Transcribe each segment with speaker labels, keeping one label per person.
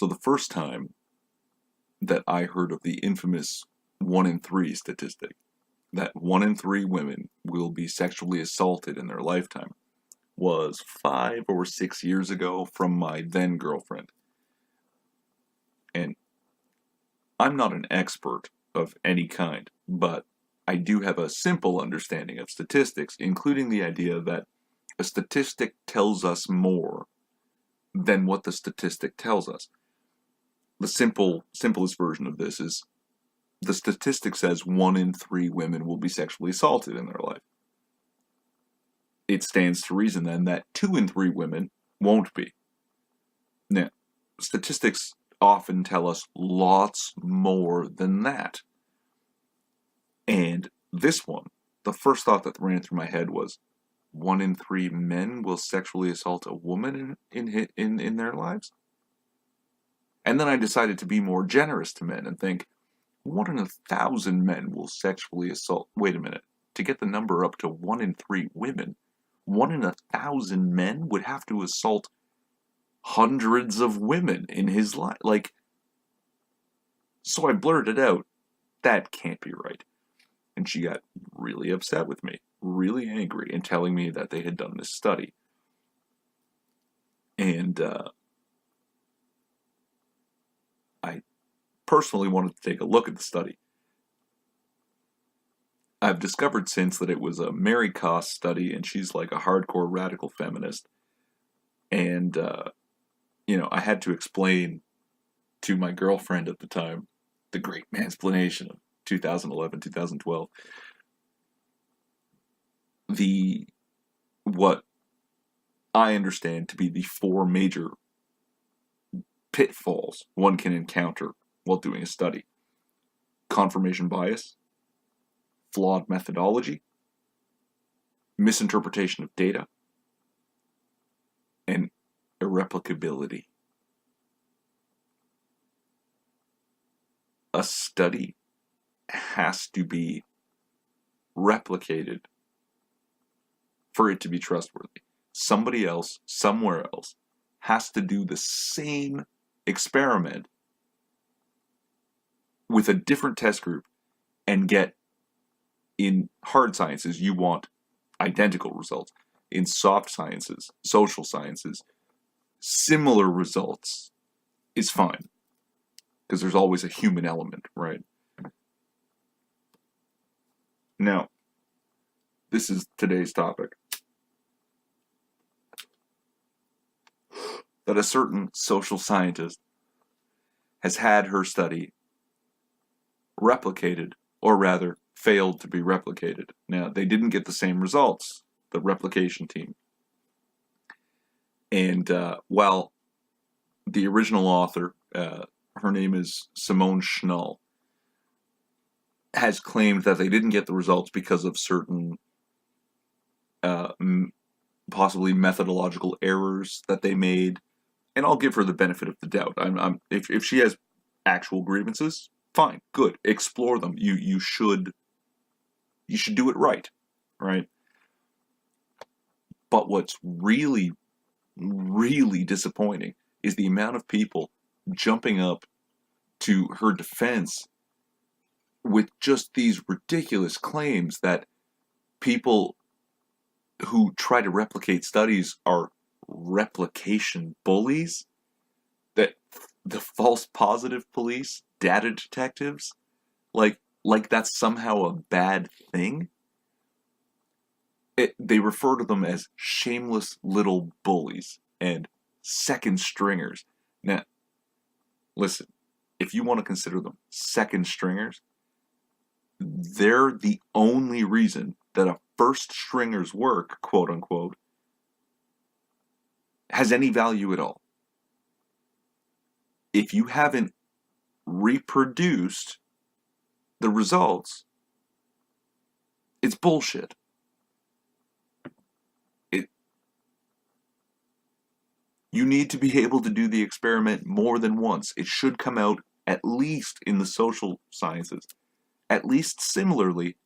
Speaker 1: So the first time that I heard of the infamous 1 in 3 statistic, that 1 in 3 women will be sexually assaulted in their lifetime, was 5 or 6 years ago from my then girlfriend. And I'm not an expert of any kind, but I do have a simple understanding of statistics, including the idea that a statistic tells us more than what the statistic tells us. The simplest version of this is the statistic says 1 in 3 women will be sexually assaulted in their life. It stands to reason then that 2 in 3 women won't be. Now, statistics often tell us lots more than that. And this one, the first thought that ran through my head was 1 in 3 men will sexually assault a woman in their lives? And then I decided to be more generous to men and think 1 in 1,000 men will sexually assault. Wait a minute. To get the number up to 1 in 3 women, 1 in 1,000 men would have to assault hundreds of women in his life. So I blurted out, that can't be right. And she got really upset with me, really angry, and telling me that they had done this study. And I personally wanted to take a look at the study. I've discovered since that it was a Mary Koss study, and she's like a hardcore radical feminist. And, I had to explain to my girlfriend at the time the great mansplanation of 2011, 2012. What I understand to be the 4 major pitfalls one can encounter while doing a study: confirmation bias, flawed methodology, misinterpretation of data, and irreplicability. A study has to be replicated for it to be trustworthy. Somebody else, somewhere else, has to do the same experiment with a different test group and get, in hard sciences, you want identical results. In soft sciences, social sciences, similar results is fine, because there's always a human element, right? Now, this is today's topic. That a certain social scientist has had her study replicated, or rather, failed to be replicated. Now, they didn't get the same results, the replication team. And while the original author, her name is Simone Schnall, has claimed that they didn't get the results because of certain possibly methodological errors that they made, and I'll give her the benefit of the doubt. If she has actual grievances, fine, good, explore them. You should do it right? But what's really, really disappointing is the amount of people jumping up to her defense with just these ridiculous claims that people who try to replicate studies are replication bullies, that the false positive police, data detectives, like that's somehow a bad thing. They refer to them as shameless little bullies and second stringers. Now, listen, if you want to consider them second stringers, they're the only reason that a first stringer's work, quote unquote, has any value at all. If you haven't reproduced the results, it's bullshit. You need to be able to do the experiment more than once. It should come out, at least in the social sciences, at least similarly,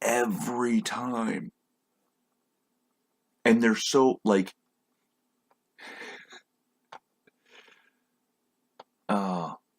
Speaker 1: every time. And they're so,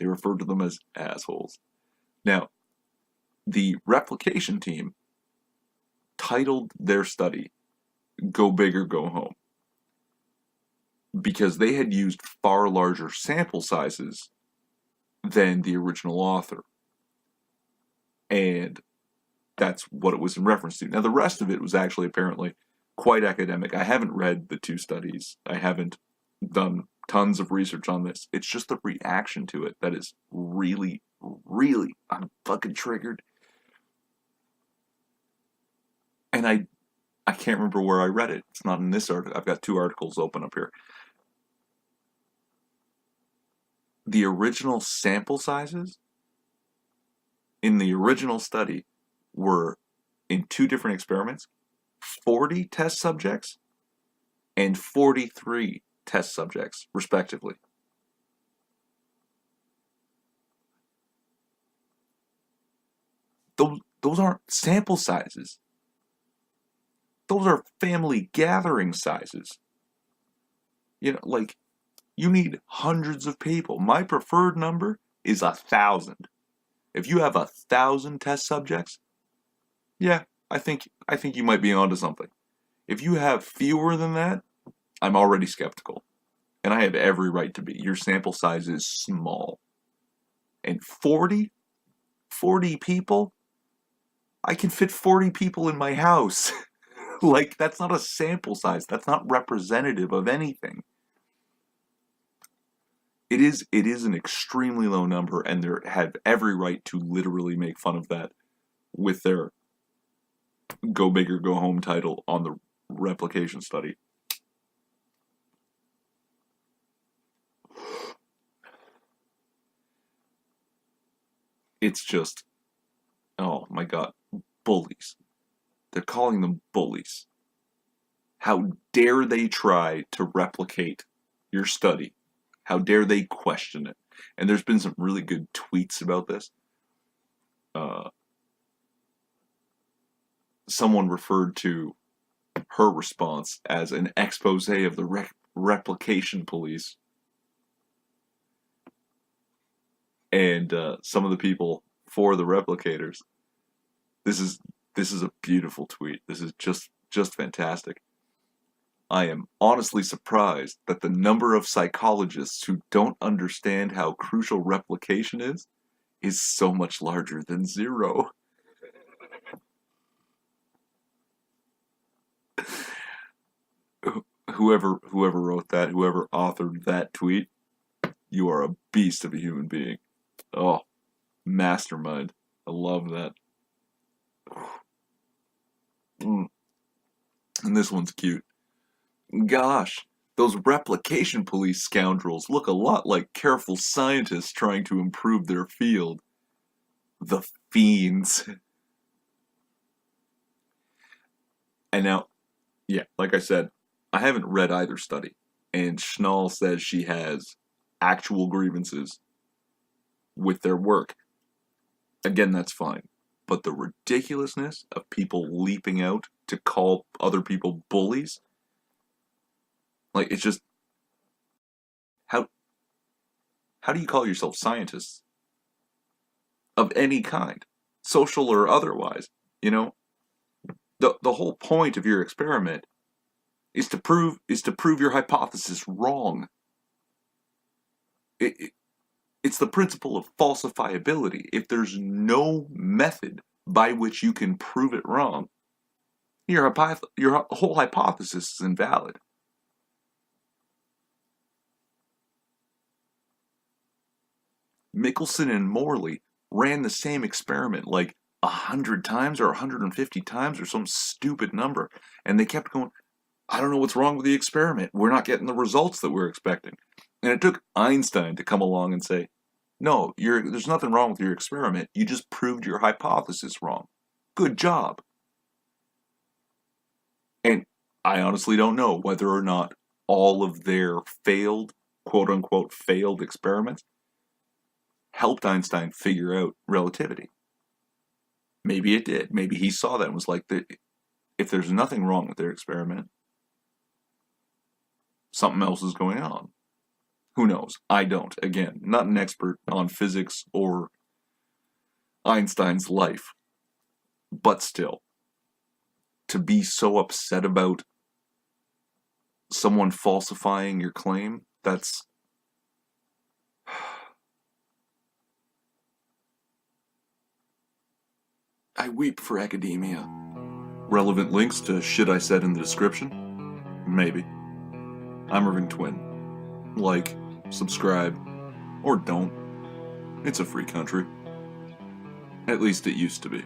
Speaker 1: They referred to them as assholes. Now, the replication team titled their study Go Big or Go Home because they had used far larger sample sizes than the original author. And that's what it was in reference to. Now, the rest of it was actually apparently quite academic. I haven't read the two studies. I haven't done tons of research on this. It's just the reaction to it that is really, really, I'm fucking triggered. And I can't remember where I read it. It's not in this article. I've got two articles open up here. The original sample sizes in the original study were, in two different experiments, 40 test subjects and 43 test subjects, respectively. Those aren't sample sizes. Those are family gathering sizes. You know, like, you need hundreds of people. My preferred number is 1,000. If you have 1,000 test subjects, yeah, I think you might be onto something. If you have fewer than that, I'm already skeptical. And I have every right to be. Your sample size is small. And 40 people? I can fit 40 people in my house. Like, that's not a sample size. That's not representative of anything. It is an extremely low number, and they have every right to literally make fun of that with their Go Big or Go Home title on the replication study. It's just, oh my god, bullies. They're calling them bullies. How dare they try to replicate your study? How dare they question it? And there's been some really good tweets about this. Someone referred to her response as an expose of the replication police. And some of the people for the replicators, this is a beautiful tweet. This is just fantastic. I am honestly surprised that the number of psychologists who don't understand how crucial replication is so much larger than zero. Whoever wrote that, whoever authored that tweet, you are a beast of a human being. Oh, mastermind. I love that. And this one's cute. Gosh, those replication police scoundrels look a lot like careful scientists trying to improve their field. The fiends. And now, yeah, like I said, I haven't read either study. And Schnall says she has actual grievances with their work. Again, that's fine. But the ridiculousness of people leaping out to call other people bullies, like, it's just, how do you call yourself scientists? Of any kind, social or otherwise, you know? The whole point of your experiment is to prove your hypothesis wrong. It's the principle of falsifiability. If there's no method by which you can prove it wrong, your whole hypothesis is invalid. Michelson and Morley ran the same experiment like 100 times or 150 times or some stupid number, and they kept going, I don't know what's wrong with the experiment. We're not getting the results that we're expecting. And it took Einstein to come along and say, no, there's nothing wrong with your experiment. You just proved your hypothesis wrong. Good job. And I honestly don't know whether or not all of their failed, quote-unquote, failed experiments helped Einstein figure out relativity. Maybe it did. Maybe he saw that and was like, if there's nothing wrong with their experiment, something else is going on. Who knows? I don't. Again, not an expert on physics or Einstein's life. But still, to be so upset about someone falsifying your claim, that's... I weep for academia. Relevant links to shit I said in the description? Maybe. I'm Irving Twin. Like, subscribe, or don't. It's a free country. At least it used to be.